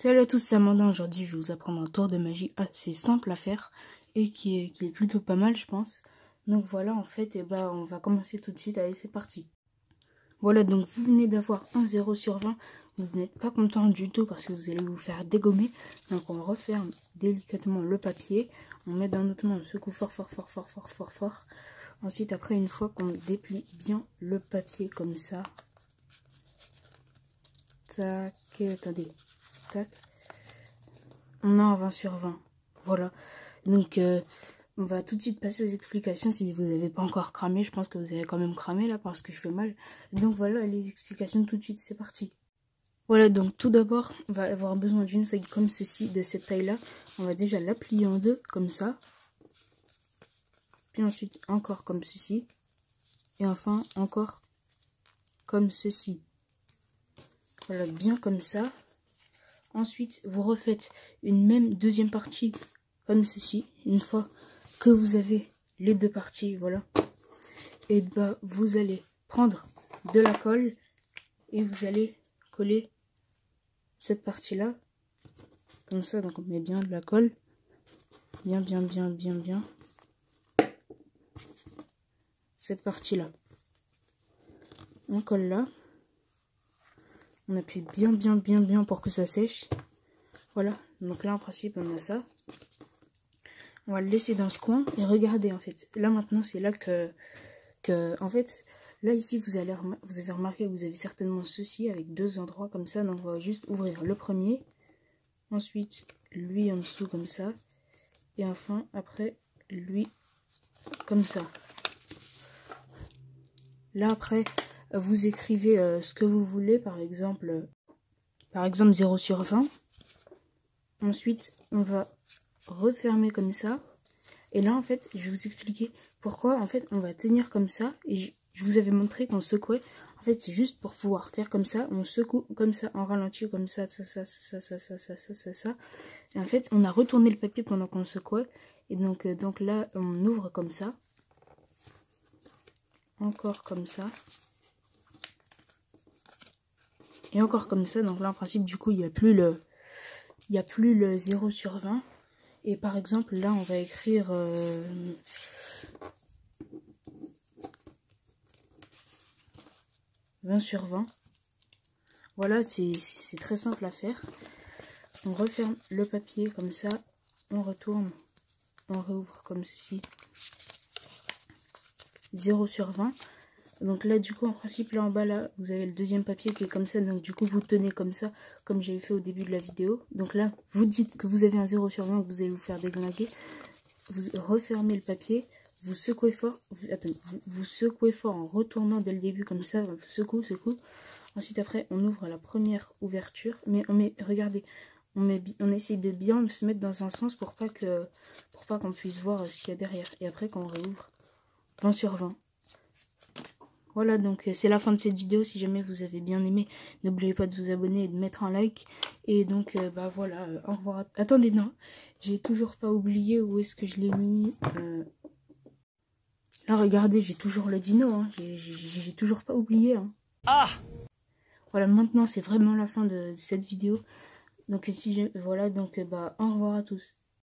Salut à tous, c'est Amandin. Aujourd'hui, je vais vous apprendre un tour de magie assez simple à faire et qui est plutôt pas mal, je pense. Donc voilà, en fait, on va commencer tout de suite. Allez, c'est parti. Voilà, donc vous venez d'avoir un 0 sur 20. Vous n'êtes pas content du tout parce que vous allez vous faire dégommer. Donc on referme délicatement le papier. On met dans notre main, on secoue fort, fort, fort, fort, fort, fort, fort. Ensuite, après, une fois qu'on déplie bien le papier comme ça. Tac, attendez. Tac. On a un 20 sur 20. Voilà. Donc, on va tout de suite passer aux explications. Si vous n'avez pas encore cramé, je pense que vous avez quand même cramé là parce que je fais mal. Donc voilà, les explications tout de suite, c'est parti. Voilà, donc tout d'abord, on va avoir besoin d'une feuille comme ceci, de cette taille-là. On va déjà la plier en deux, comme ça. Puis ensuite, encore comme ceci. Et enfin, encore comme ceci. Voilà, bien comme ça. Ensuite, vous refaites une même deuxième partie comme ceci. Une fois que vous avez les deux parties, voilà. Et vous allez prendre de la colle et vous allez coller cette partie-là. Comme ça, donc on met bien de la colle. Bien, bien, bien, bien, bien. Cette partie-là. On colle là. On appuie bien, bien, bien, bien pour que ça sèche. Voilà. Donc là, en principe, on a ça. On va le laisser dans ce coin. Et regardez, en fait. Là, maintenant, c'est là en fait, là, ici, vous avez remarqué que vous avez certainement ceci avec deux endroits comme ça. Donc, on va juste ouvrir le premier. Ensuite, lui en dessous comme ça. Et enfin, après, lui comme ça. Là, après, vous écrivez ce que vous voulez. Par exemple 0 sur 20. Ensuite, on va refermer comme ça. Et là, en fait, je vais vous expliquer pourquoi, en fait, on va tenir comme ça. Et je vous avais montré qu'on secouait. En fait, c'est juste pour pouvoir faire comme ça. On secoue comme ça, en ralenti, comme ça, ça. Et en fait, on a retourné le papier pendant qu'on secouait. Et donc là, on ouvre comme ça. Encore comme ça. Et encore comme ça. Donc là, en principe, du coup, il n'y a plus le 0 sur 20. Et par exemple, là, on va écrire 20 sur 20. Voilà, c'est très simple à faire. On referme le papier comme ça. On retourne. On réouvre comme ceci. 0 sur 20. Donc là, du coup, en principe, là en bas, là, vous avez le deuxième papier qui est comme ça. Donc du coup, vous tenez comme ça, comme j'avais fait au début de la vidéo. Donc là, vous dites que vous avez un 0 sur 20, que vous allez vous faire déglinguer. Vous refermez le papier, vous secouez fort. Vous secouez fort en retournant dès le début comme ça. Secoue. Ensuite, après, on ouvre la première ouverture. Mais regardez, on essaye de bien se mettre dans un sens pour pas qu'on puisse voir ce qu'il y a derrière. Et après, quand on réouvre, 20 sur 20. Voilà, donc c'est la fin de cette vidéo. Si jamais vous avez bien aimé, n'oubliez pas de vous abonner et de mettre un like. Et donc, voilà, au revoir. Attendez, non, j'ai toujours pas oublié où est-ce que je l'ai mis. Là, regardez, j'ai toujours le dino, hein. J'ai toujours pas oublié. Hein. Ah! Voilà, maintenant, c'est vraiment la fin de cette vidéo. Donc, voilà, donc, au revoir à tous.